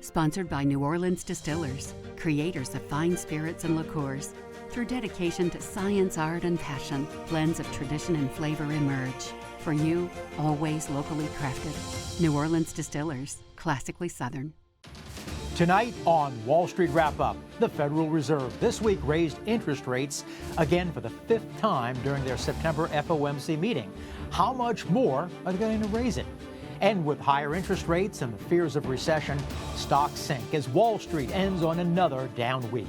Sponsored by New Orleans Distillers, creators of fine spirits and liqueurs. Through dedication to science, art, and passion, blends of tradition and flavor emerge. For you, always locally crafted. New Orleans Distillers, classically Southern. Tonight on Wall Street Wrap-Up, the Federal Reserve this week raised interest rates again for the 5th time during their September FOMC meeting. How much more are they going to raise it? And with higher interest rates and the fears of recession, stocks sink as Wall Street ends on another down week.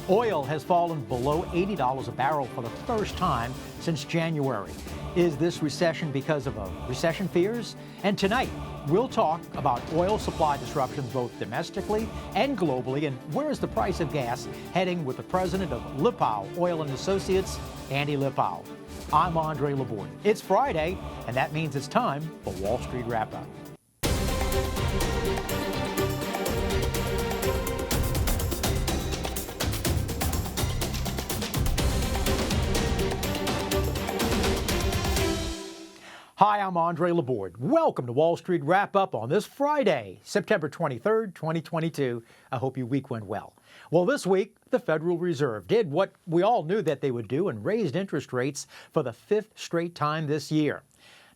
Oil has fallen below $80 a barrel for the first time since January. Is this recession because of recession fears? And tonight, we'll talk about oil supply disruptions both domestically and globally, and where is the price of gas heading with the president of Lippau Oil and Associates, Andy Lippau. I'm Andre Laborde. It's Friday, and that means it's time for Wall Street Wrap-Up. Hi, I'm Andre Laborde. Welcome to Wall Street Wrap-Up on this Friday, September 23rd, 2022. I hope your week went well. Well, this week, the Federal Reserve did what we all knew that they would do and raised interest rates for the 5th straight time this year.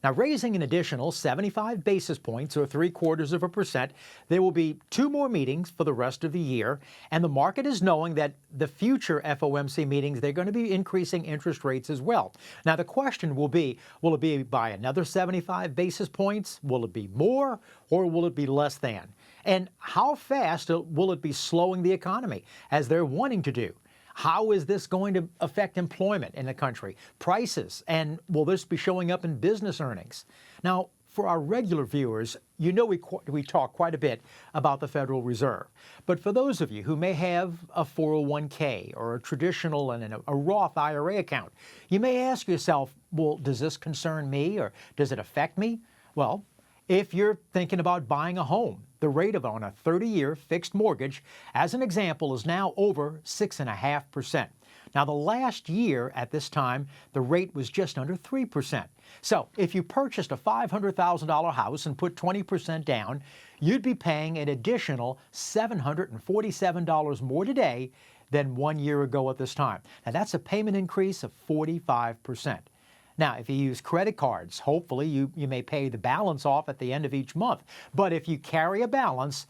Now, raising an additional 75 basis points, or 0.75%, there will be 2 more meetings for the rest of the year, and the market is knowing that the future FOMC meetings, they're going to be increasing interest rates as well. Now, the question will it be by another 75 basis points? Will it be more, or will it be less than? And how fast will it be slowing the economy, as they're wanting to do? How is this going to affect employment in the country, prices, and will this be showing up in business earnings? Now, for our regular viewers, you know we talk quite a bit about the Federal Reserve. But for those of you who may have a 401k or a traditional and a Roth IRA account, you may ask yourself, well, does this concern me or does it affect me? Well, if you're thinking about buying a home, the rate on a 30-year fixed mortgage, as an example, is now over 6.5%. Now, the last year at this time, the rate was just under 3%. So if you purchased a $500,000 house and put 20% down, you'd be paying an additional $747 more today than 1 year ago at this time. Now, that's a payment increase of 45%. Now, if you use credit cards, hopefully you may pay the balance off at the end of each month. But if you carry a balance,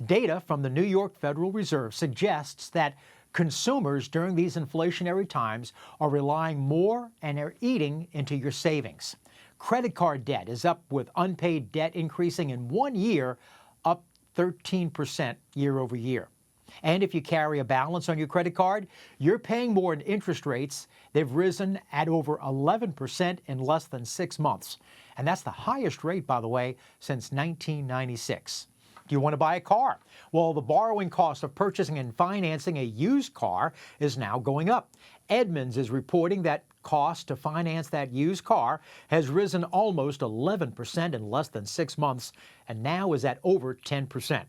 data from the New York Federal Reserve suggests that consumers during these inflationary times are relying more and are eating into your savings. Credit card debt is up, with unpaid debt increasing in 1 year, up 13% year over year. And if you carry a balance on your credit card, you're paying more in interest rates. They've risen at over 11% in less than 6 months. And that's the highest rate, by the way, since 1996. Do you want to buy a car? Well, the borrowing cost of purchasing and financing a used car is now going up. Edmunds is reporting that cost to finance that used car has risen almost 11% in less than 6 months and now is at over 10%.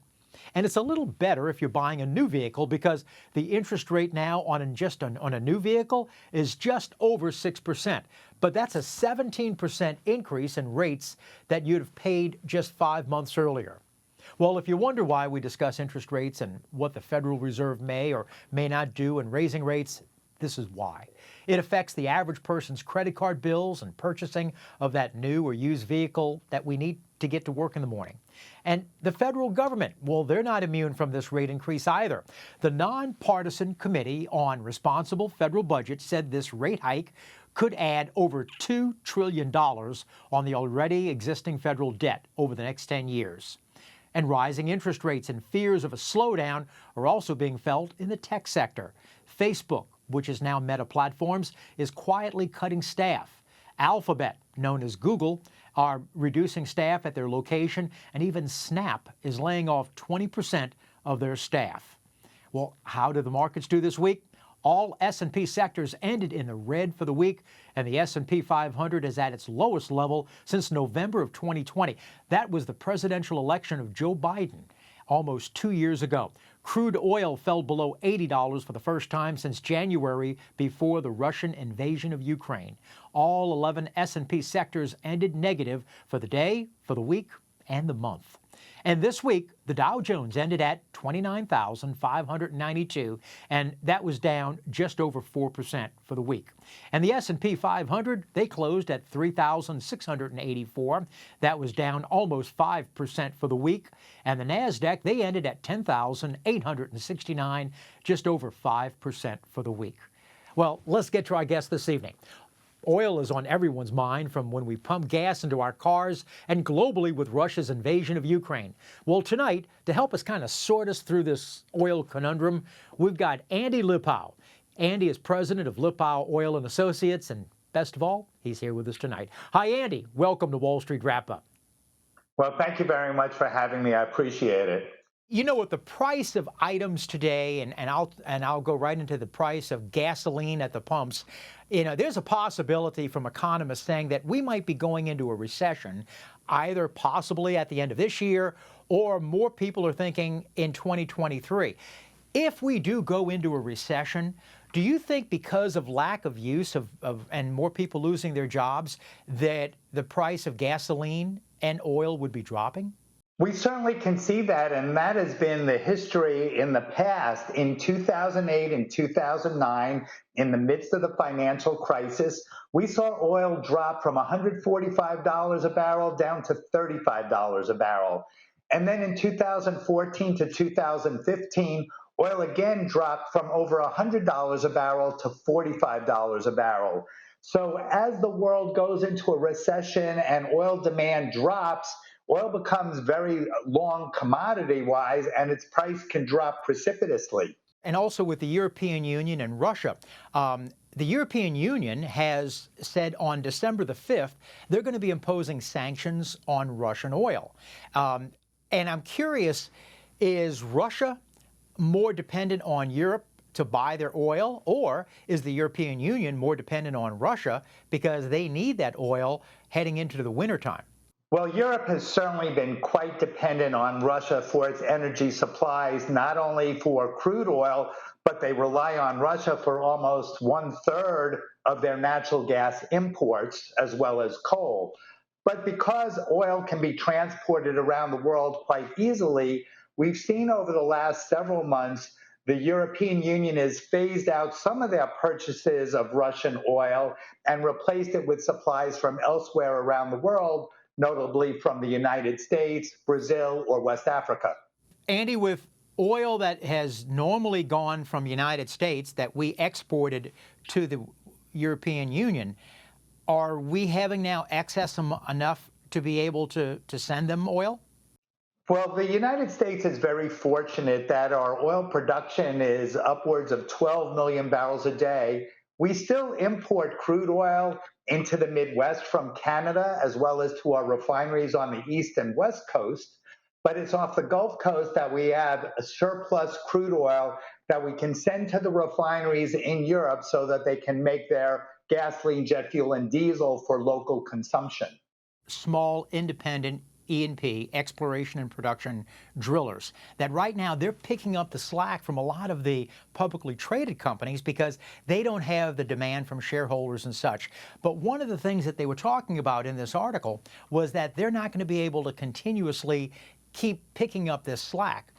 And it's a little better if you're buying a new vehicle, because the interest rate now on a new vehicle is just over 6%. But that's a 17% increase in rates that you'd have paid just 5 months earlier. Well, if you wonder why we discuss interest rates and what the Federal Reserve may or may not do in raising rates, this is why. It affects the average person's credit card bills and purchasing of that new or used vehicle that we need to get to work in the morning. And the federal government, well, they're not immune from this rate increase either. The Nonpartisan Committee on Responsible Federal Budget said this rate hike could add over $2 trillion on the already existing federal debt over the next 10 years. And rising interest rates and fears of a slowdown are also being felt in the tech sector. Facebook, which is now Meta Platforms, is quietly cutting staff. Alphabet, known as Google, are reducing staff at their location, and even Snap is laying off 20% of their staff. Well, how did the markets do this week? All S&P sectors ended in the red for the week, and the S&P 500 is at its lowest level since November of 2020. That was the presidential election of Joe Biden almost 2 years ago. Crude oil fell below $80 for the first time since January, before the Russian invasion of Ukraine. All 11 S&P sectors ended negative for the day, for the week, and the month. And this week, the Dow Jones ended at 29,592, and that was down just over 4% for the week. And the S&P 500, they closed at 3,684. That was down almost 5% for the week. And the Nasdaq, they ended at 10,869, just over 5% for the week. Well, let's get to our guest this evening. Oil is on everyone's mind, from when we pump gas into our cars and globally with Russia's invasion of Ukraine. Well, tonight, to help us kind of sort us through this oil conundrum, we've got Andy Lipow. Andy is president of Lipow Oil and Associates, and best of all, he's here with us tonight. Hi, Andy. Welcome to Wall Street Wrap-Up. Well, thank you very much for having me. I appreciate it. You know, with the price of items today, and I'll go right into the price of gasoline at the pumps, you know, there's a possibility from economists saying that we might be going into a recession, either possibly at the end of this year, or more people are thinking in 2023. If we do go into a recession, do you think because of lack of use and more people losing their jobs, that the price of gasoline and oil would be dropping? We certainly can see that, and that has been the history in the past. In 2008 and 2009, in the midst of the financial crisis, we saw oil drop from $145 a barrel down to $35 a barrel. And then in 2014 to 2015, oil again dropped from over $100 a barrel to $45 a barrel. So as the world goes into a recession and oil demand drops, oil becomes very long commodity-wise, and its price can drop precipitously. And also with the European Union and Russia, the European Union has said on December the 5th, they're going to be imposing sanctions on Russian oil. And I'm curious, is Russia more dependent on Europe to buy their oil, or is the European Union more dependent on Russia because they need that oil heading into the wintertime? Well, Europe has certainly been quite dependent on Russia for its energy supplies, not only for crude oil, but they rely on Russia for almost 1/3 of their natural gas imports, as well as coal. But because oil can be transported around the world quite easily, we've seen over the last several months the European Union has phased out some of their purchases of Russian oil and replaced it with supplies from elsewhere around the world, notably from the United States, Brazil, or West Africa. Andy, with oil that has normally gone from the United States that we exported to the European Union, are we having now excess enough to be able to send them oil? Well, the United States is very fortunate that our oil production is upwards of 12 million barrels a day. We still import crude oil into the Midwest from Canada, as well as to our refineries on the East and West Coast. But it's off the Gulf Coast that we have a surplus crude oil that we can send to the refineries in Europe so that they can make their gasoline, jet fuel, and diesel for local consumption. Small, independent E&P, exploration and production drillers, that right now they're picking up the slack from a lot of the publicly traded companies because they don't have the demand from shareholders and such. But one of the things that they were talking about in this article was that they're not going to be able to continuously keep picking up this slack.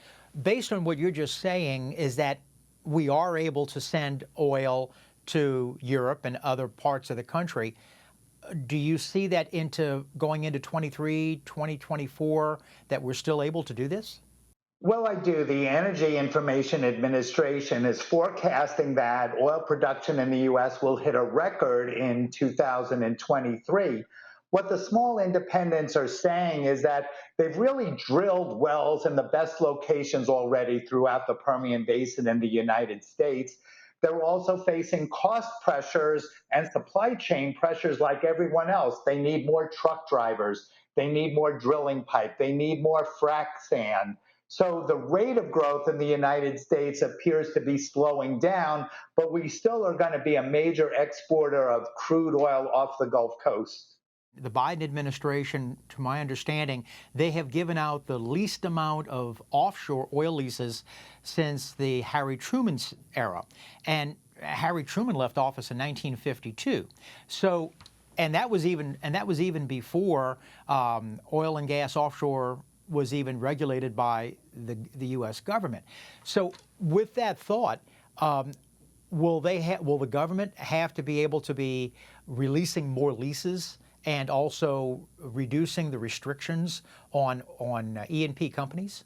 Based on what you're just saying, is that we are able to send oil to Europe and other parts of the country. Do you see that going into 23, 2024, that we're still able to do this? Well, I do. The Energy Information Administration is forecasting that oil production in the U.S. will hit a record in 2023. What the small independents are saying is that they've really drilled wells in the best locations already throughout the Permian Basin in the United States. They're also facing cost pressures and supply chain pressures like everyone else. They need more truck drivers. They need more drilling pipe. They need more frac sand. So the rate of growth in the United States appears to be slowing down, but we still are going to be a major exporter of crude oil off the Gulf Coast. The Biden administration, to my understanding, they have given out the least amount of offshore oil leases since the Harry Truman era. And Harry Truman left office in 1952. So, and that was even before oil and gas offshore was even regulated by the U.S. government. So with that thought, will the government have to be able to be releasing more leases and also reducing the restrictions on E&P companies?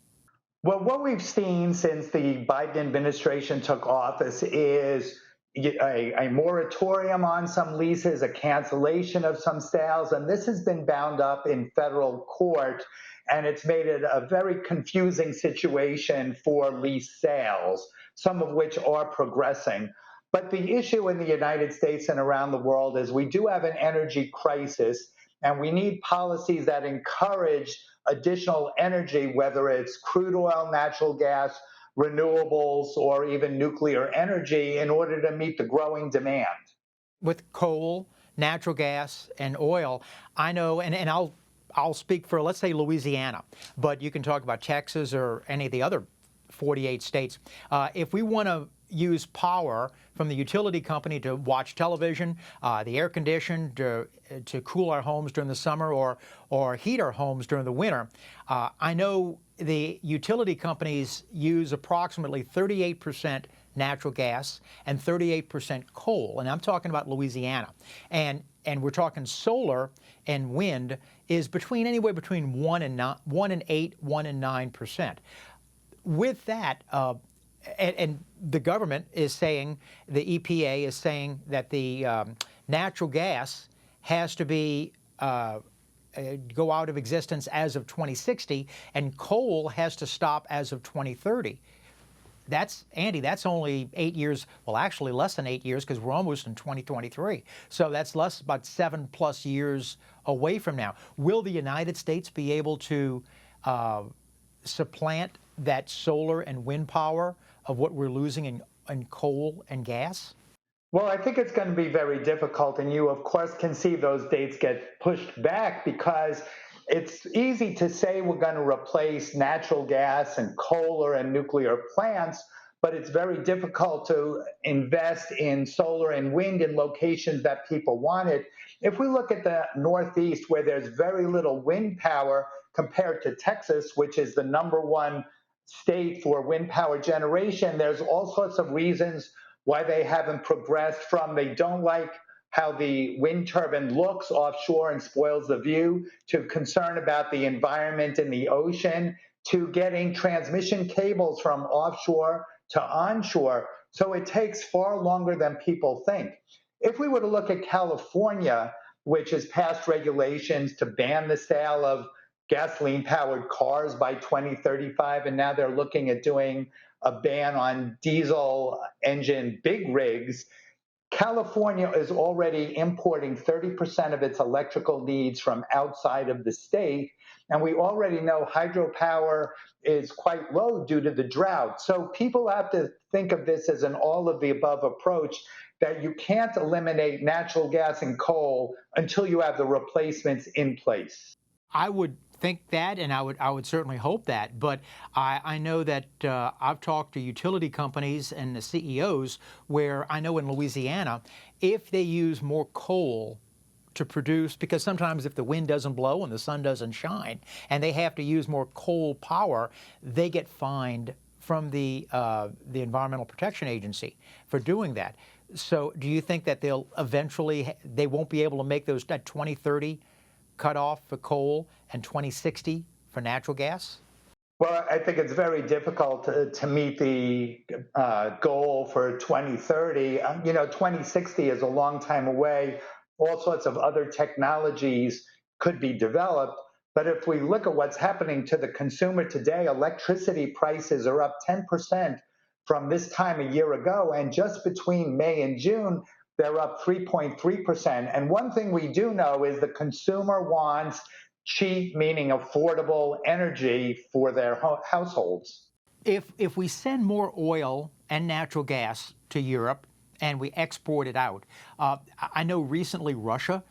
Well, what we've seen since the Biden administration took office is a moratorium on some leases, a cancellation of some sales, and this has been bound up in federal court, and it's made it a very confusing situation for lease sales, some of which are progressing. But the issue in the United States and around the world is we do have an energy crisis, and we need policies that encourage additional energy, whether it's crude oil, natural gas, renewables, or even nuclear energy, in order to meet the growing demand. With coal, natural gas, and oil, I know, and I'll speak for, let's say, Louisiana, but you can talk about Texas or any of the other 48 states. If we want to use power from the utility company to watch television, the air condition to cool our homes during the summer, or heat our homes during the winter, I know the utility companies use approximately 38% natural gas and 38% coal, and I'm talking about Louisiana. And we're talking solar and wind is anywhere between 1 and 8, 1 and 9%. With that, and the government is saying, the EPA is saying that the natural gas has to be go out of existence as of 2060, and coal has to stop as of 2030. Andy, that's only 8 years, well, actually less than 8 years, because we're almost in 2023. So that's about 7+ years away from now. Will the United States be able to supplant that solar and wind power of what we're losing in coal and gas? Well, I think it's going to be very difficult, and you, of course, can see those dates get pushed back because it's easy to say we're going to replace natural gas and coal and nuclear plants, but it's very difficult to invest in solar and wind in locations that people want it. If we look at the Northeast, where there's very little wind power compared to Texas, which is the #1 state for wind power generation, there's all sorts of reasons why they haven't progressed, from they don't like how the wind turbine looks offshore and spoils the view, to concern about the environment in the ocean, to getting transmission cables from offshore to onshore. So it takes far longer than people think. If we were to look at California, which has passed regulations to ban the sale of gasoline-powered cars by 2035, and now they're looking at doing a ban on diesel engine big rigs, California is already importing 30% of its electrical needs from outside of the state, and we already know hydropower is quite low due to the drought. So people have to think of this as an all-of-the-above approach, that you can't eliminate natural gas and coal until you have the replacements in place. I would think that, and I would certainly hope that, but I know that I've talked to utility companies and the CEOs where I know in Louisiana, if they use more coal to produce, because sometimes if the wind doesn't blow and the sun doesn't shine and they have to use more coal power, they get fined from the Environmental Protection Agency for doing that. So do you think that they won't be able to make that 2030 cutoff for coal and 2060 for natural gas? Well, I think it's very difficult to meet the goal for 2030. 2060 is a long time away. All sorts of other technologies could be developed. But if we look at what's happening to the consumer today, electricity prices are up 10% from this time a year ago. And just between May and June, they're up 3.3%. And one thing we do know is the consumer wants cheap, meaning affordable energy for their households. If we send more oil and natural gas to Europe and we export it out, I know recently Russia,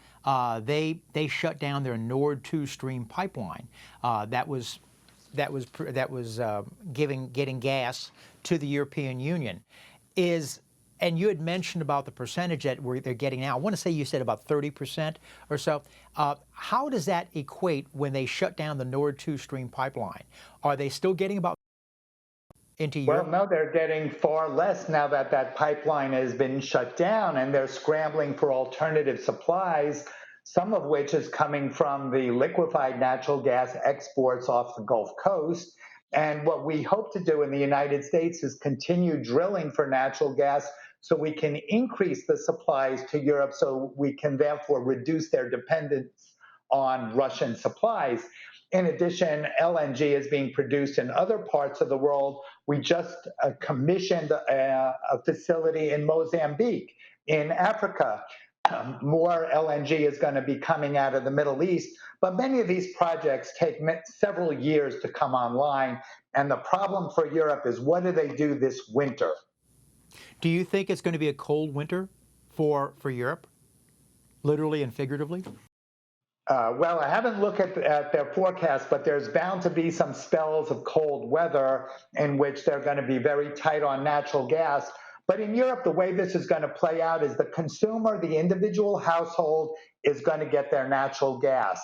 they shut down their Nord 2 stream pipeline that was getting gas to the European Union. And you had mentioned about the percentage that they're getting now. I want to say you said about 30% or so. How does that equate when they shut down the Nord 2 Stream pipeline? Are they still getting about into Well, Europe? no, they're getting far less now that that pipeline has been shut down, and they're scrambling for alternative supplies, some of which is coming from the liquefied natural gas exports off the Gulf Coast. And what we hope to do in the United States is continue drilling for natural gas so we can increase the supplies to Europe so we can therefore reduce their dependence on Russian supplies. In addition, LNG is being produced in other parts of the world. We just commissioned a facility in Mozambique, in Africa. More LNG is going to be coming out of the Middle East, but many of these projects take several years to come online. And the problem for Europe is, what do they do this winter? Do you think it's going to be a cold winter for Europe, literally and figuratively? Well, I haven't looked at their forecast, but there's bound to be some spells of cold weather in which they're going to be very tight on natural gas. But in Europe, the way this is going to play out is the consumer, the individual household, is going to get their natural gas.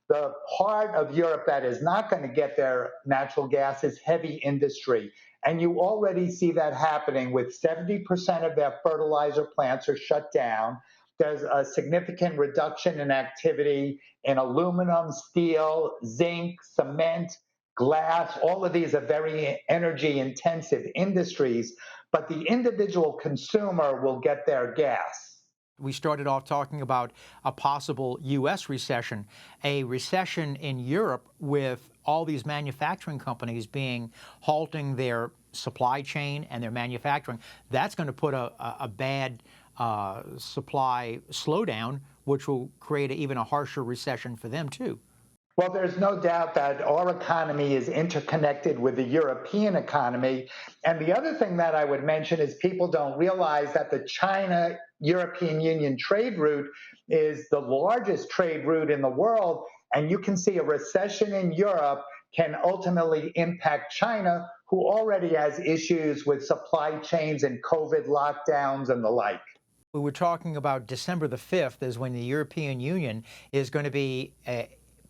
The part of Europe that is not going to get their natural gas is heavy industry. And you already see that happening with 70% of their fertilizer plants are shut down. There's a significant reduction in activity in aluminum, steel, zinc, cement, glass. All of these are very energy intensive industries, but the individual consumer will get their gas. We started off talking about a possible U.S. recession, a recession in Europe with all these manufacturing companies halting their supply chain and their manufacturing. That's going to put a bad supply slowdown, which will create even a harsher recession for them too. Well, there's no doubt that our economy is interconnected with the European economy. And the other thing that I would mention is people don't realize that the China-European Union trade route is the largest trade route in the world. And you can see a recession in Europe can ultimately impact China, who already has issues with supply chains and COVID lockdowns and the like. We were talking about December the 5th is when the European Union is going to be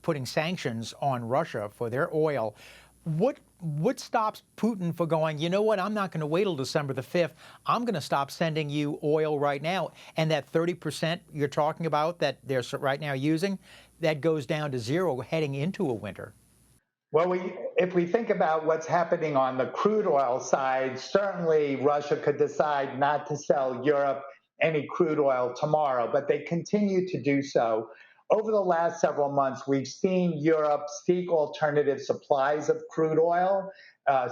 putting sanctions on Russia for their oil. What stops Putin for going, you know what, I'm not going to wait till December the 5th. I'm going to stop sending you oil right now. And that 30% you're talking about that they're right now using, that goes down to zero heading into a winter. Well, if we think about what's happening on the crude oil side, certainly Russia could decide not to sell Europe any crude oil tomorrow, but they continue to do so. Over the last several months, we've seen Europe seek alternative supplies of crude oil.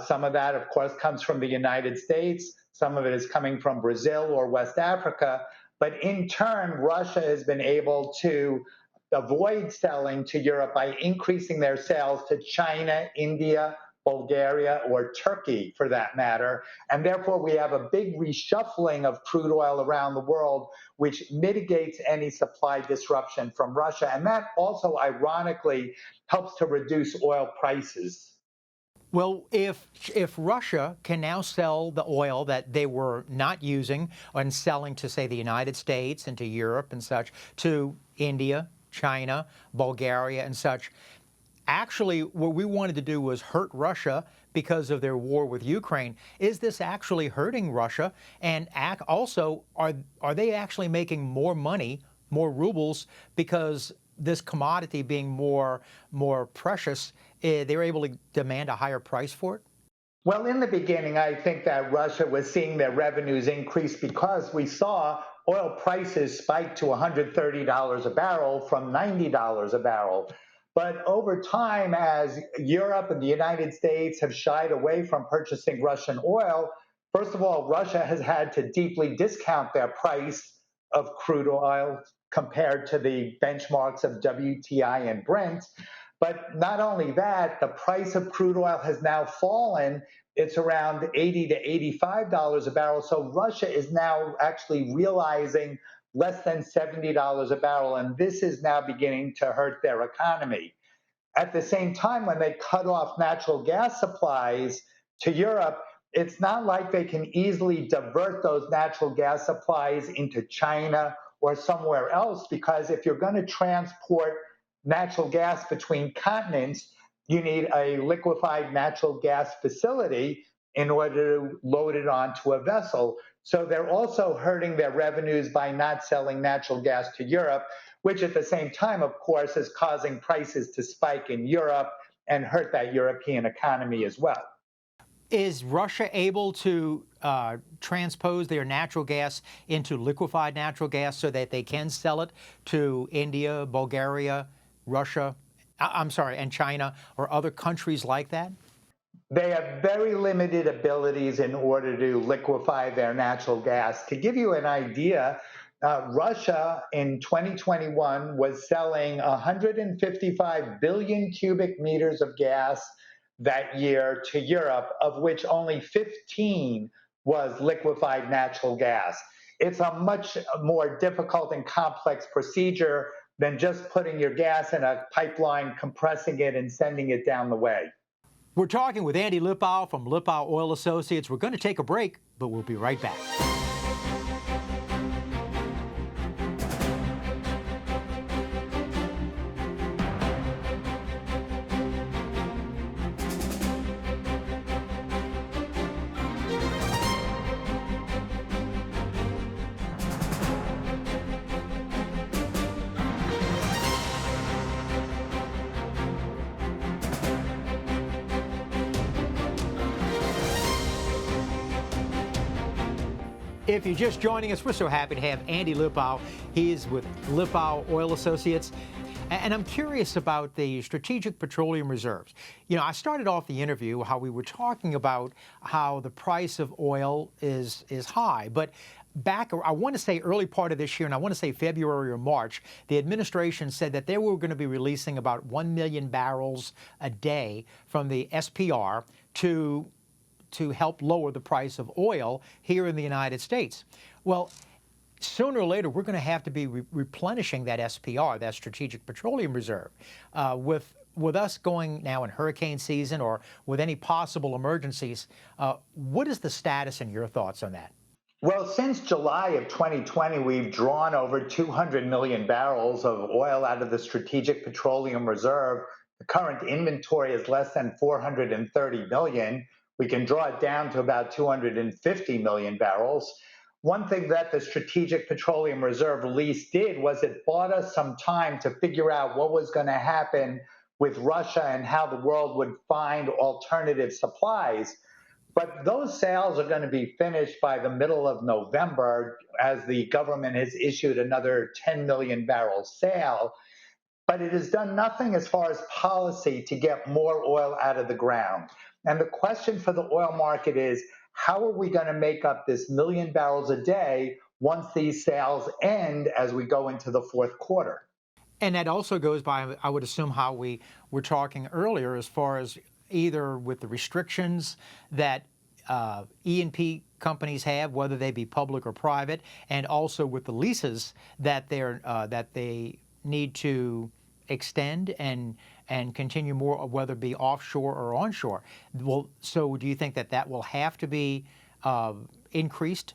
Some of that, of course, comes from the United States. Some of it is coming from Brazil or West Africa. But in turn, Russia has been able to avoid selling to Europe by increasing their sales to China, India, Bulgaria, or Turkey, for that matter. And therefore, we have a big reshuffling of crude oil around the world, which mitigates any supply disruption from Russia. And that also, ironically, helps to reduce oil prices. Well, if Russia can now sell the oil that they were not using and selling to, say, the United States and to Europe and such, to India, China, Bulgaria and such, actually what we wanted to do was hurt Russia because of their war with Ukraine. Is this actually hurting Russia? And also, are they actually making more money, more rubles, because this commodity being more precious, they're able to demand a higher price for it? Well, in the beginning, I think that Russia was seeing their revenues increase because we saw oil prices spike to $130 a barrel from $90 a barrel. But over time, as Europe and the United States have shied away from purchasing Russian oil, first of all, Russia has had to deeply discount their price of crude oil compared to the benchmarks of WTI and Brent. But not only that, the price of crude oil has now fallen. It's around $80 to $85 a barrel. So Russia is now actually realizing less than $70 a barrel. And this is now beginning to hurt their economy. At the same time, when they cut off natural gas supplies to Europe, It's not like they can easily divert those natural gas supplies into China or somewhere else, because if you're going to transport natural gas between continents, you need a liquefied natural gas facility in order to load it onto a vessel. So they're also hurting their revenues by not selling natural gas to Europe, which at the same time, of course, is causing prices to spike in Europe and hurt that European economy as well. Is Russia able to transpose their natural gas into liquefied natural gas so that they can sell it to India, Bulgaria, Russia, I'm sorry, and China or other countries like that? They have very limited abilities in order to liquefy their natural gas. To give you an idea, Russia in 2021 was selling 155 billion cubic meters of gas that year to Europe, of which only 15 was liquefied natural gas. It's a much more difficult and complex procedure than just putting your gas in a pipeline, compressing it, and sending it down the way. We're talking with Andy Lipow from Lipow Oil Associates. We're going to take a break, but we'll be right back. If you're just joining us, we're so happy to have Andy Lipow. He's with Lipow Oil Associates. And I'm curious about the Strategic Petroleum Reserves. You know, I started off the interview how we were talking about how the price of oil is high. But back, I want to say early part of this year, and I want to say February or March, the administration said that they were going to be releasing about 1 million barrels a day from the SPR to help lower the price of oil here in the United States. Well, sooner or later, we're going to have to be replenishing that SPR, that Strategic Petroleum Reserve. With us going now in hurricane season or with any possible emergencies, what is the status and your thoughts on that? Well, since July of 2020, we've drawn over 200 million barrels of oil out of the Strategic Petroleum Reserve. The current inventory is less than 430 million. We can draw it down to about 250 million barrels. One thing that the Strategic Petroleum Reserve release did was it bought us some time to figure out what was going to happen with Russia and how the world would find alternative supplies. But those sales are going to be finished by the middle of November, as the government has issued another 10 million barrel sale. But it has done nothing as far as policy to get more oil out of the ground. And the question for the oil market is, how are we going to make up this million barrels a day once these sales end as we go into the fourth quarter? And that also goes by, I would assume, how we were talking earlier as far as either with the restrictions that E&P companies have, whether they be public or private, and also with the leases that they need to extend and continue more, whether it be offshore or onshore. Well, so do you think that that will have to be increased?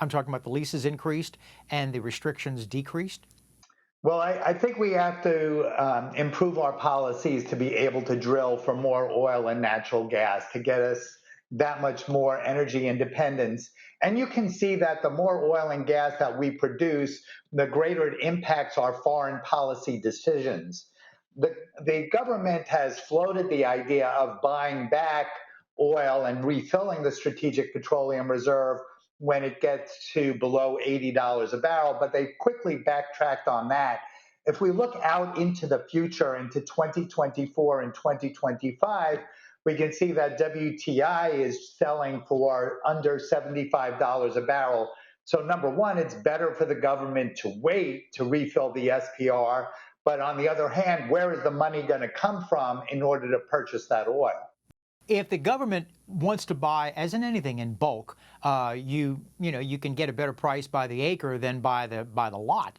I'm talking about the leases increased and the restrictions decreased? Well, I think we have to improve our policies to be able to drill for more oil and natural gas to get us that much more energy independence. And you can see that the more oil and gas that we produce, the greater it impacts our foreign policy decisions. The government has floated the idea of buying back oil and refilling the Strategic Petroleum Reserve when it gets to below $80 a barrel, but they quickly backtracked on that. If we look out into the future, into 2024 and 2025, we can see that WTI is selling for under $75 a barrel. So number one, it's better for the government to wait to refill the SPR. But on the other hand, where is the money going to come from in order to purchase that oil? If the government wants to buy, as in anything, in bulk, you can get a better price by the acre than by the lot.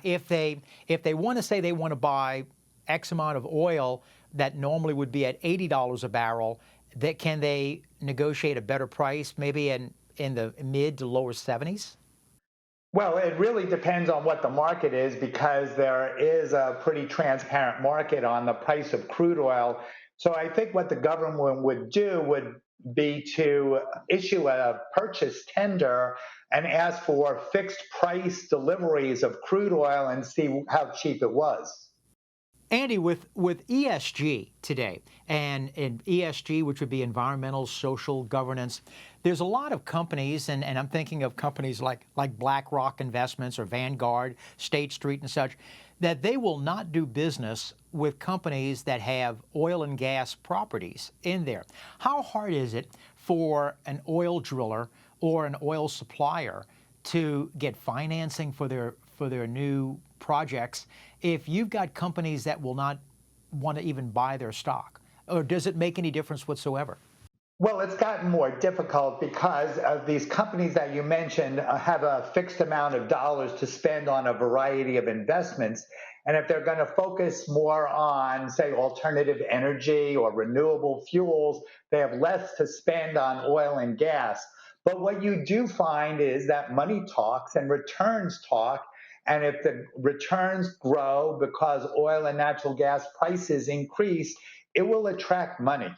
If they want to say they want to buy X amount of oil that normally would be at $80 a barrel, can they negotiate a better price, maybe in the mid to lower 70s? Well, it really depends on what the market is because there is a pretty transparent market on the price of crude oil. So I think what the government would do would be to issue a purchase tender and ask for fixed price deliveries of crude oil and see how cheap it was. Andy, with ESG today, and in ESG, which would be environmental, social governance, there's a lot of companies, and I'm thinking of companies like BlackRock Investments or Vanguard, State Street and such, that they will not do business with companies that have oil and gas properties in there. How hard is it for an oil driller or an oil supplier to get financing for their new projects if you've got companies that will not want to even buy their stock? Or does it make any difference whatsoever? Well, it's gotten more difficult because these companies that you mentioned have a fixed amount of dollars to spend on a variety of investments. And if they're going to focus more on, say, alternative energy or renewable fuels, they have less to spend on oil and gas. But what you do find is that money talks and returns talk. And if the returns grow because oil and natural gas prices increase, it will attract money.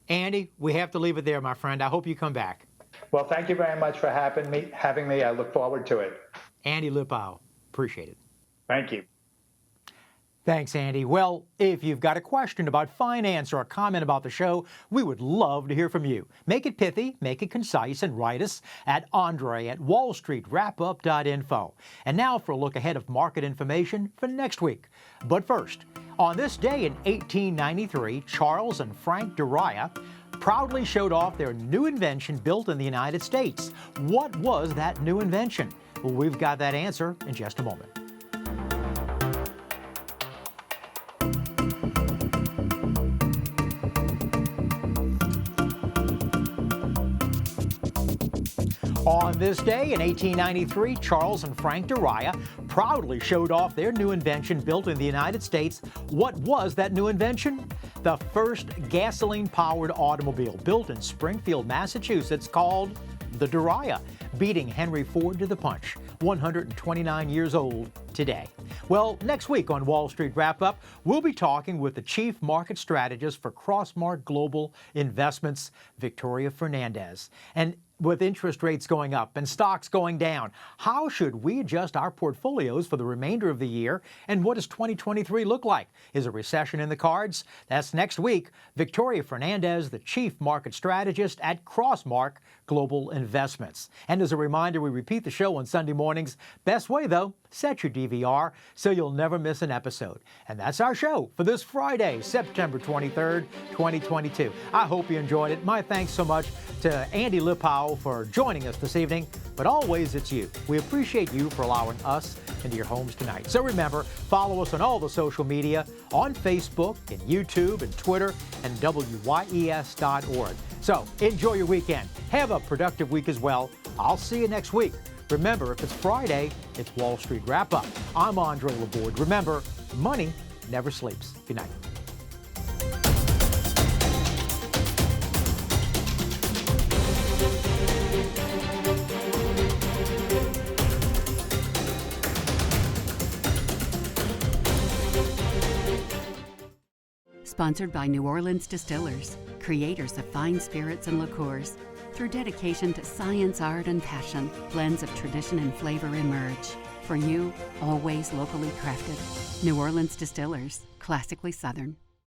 Andy, we have to leave it there, my friend. I hope you come back. Well, thank you very much for having me. I look forward to it. Andy Lipow, appreciate it. Thank you. Thanks, Andy. Well, if you've got a question about finance or a comment about the show, we would love to hear from you. Make it pithy, make it concise, and write us at Andre@WallStreetWrapUp.info. And now for a look ahead of market information for next week. But first, on this day in 1893, Charles and Frank Duriah proudly showed off their new invention built in the United States. What was that new invention? Well, we've got that answer in just a moment. On this day in 1893, Charles and Frank Duriah proudly showed off their new invention built in the United States. What was that new invention? The first gasoline-powered automobile built in Springfield, Massachusetts, called the Duriah, beating Henry Ford to the punch, 129 years old today. Well, next week on Wall Street Wrap-Up, we'll be talking with the Chief Market Strategist for Crossmark Global Investments, Victoria Fernandez. And with interest rates going up and stocks going down, how should we adjust our portfolios for the remainder of the year? And what does 2023 look like? Is a recession in the cards? That's next week. Victoria Fernandez, the Chief Market Strategist at Crossmark Global Investments. And as a reminder, we repeat the show on Sunday mornings. Best way, though, set your DVR so you'll never miss an episode. And that's our show for this Friday, September 23rd, 2022. I hope you enjoyed it. My thanks so much to Andy Lipow for joining us this evening, but always it's you. We appreciate you for allowing us into your homes tonight. So remember, follow us on all the social media, on Facebook and YouTube and Twitter and WYES.org. So enjoy your weekend. Have a productive week as well. I'll see you next week. Remember, if it's Friday, it's Wall Street Wrap-Up. I'm Andre Laborde. Remember, money never sleeps. Good night. Sponsored by New Orleans Distillers, creators of fine spirits and liqueurs. Through dedication to science, art, and passion, blends of tradition and flavor emerge. For you, always locally crafted. New Orleans Distillers, classically Southern.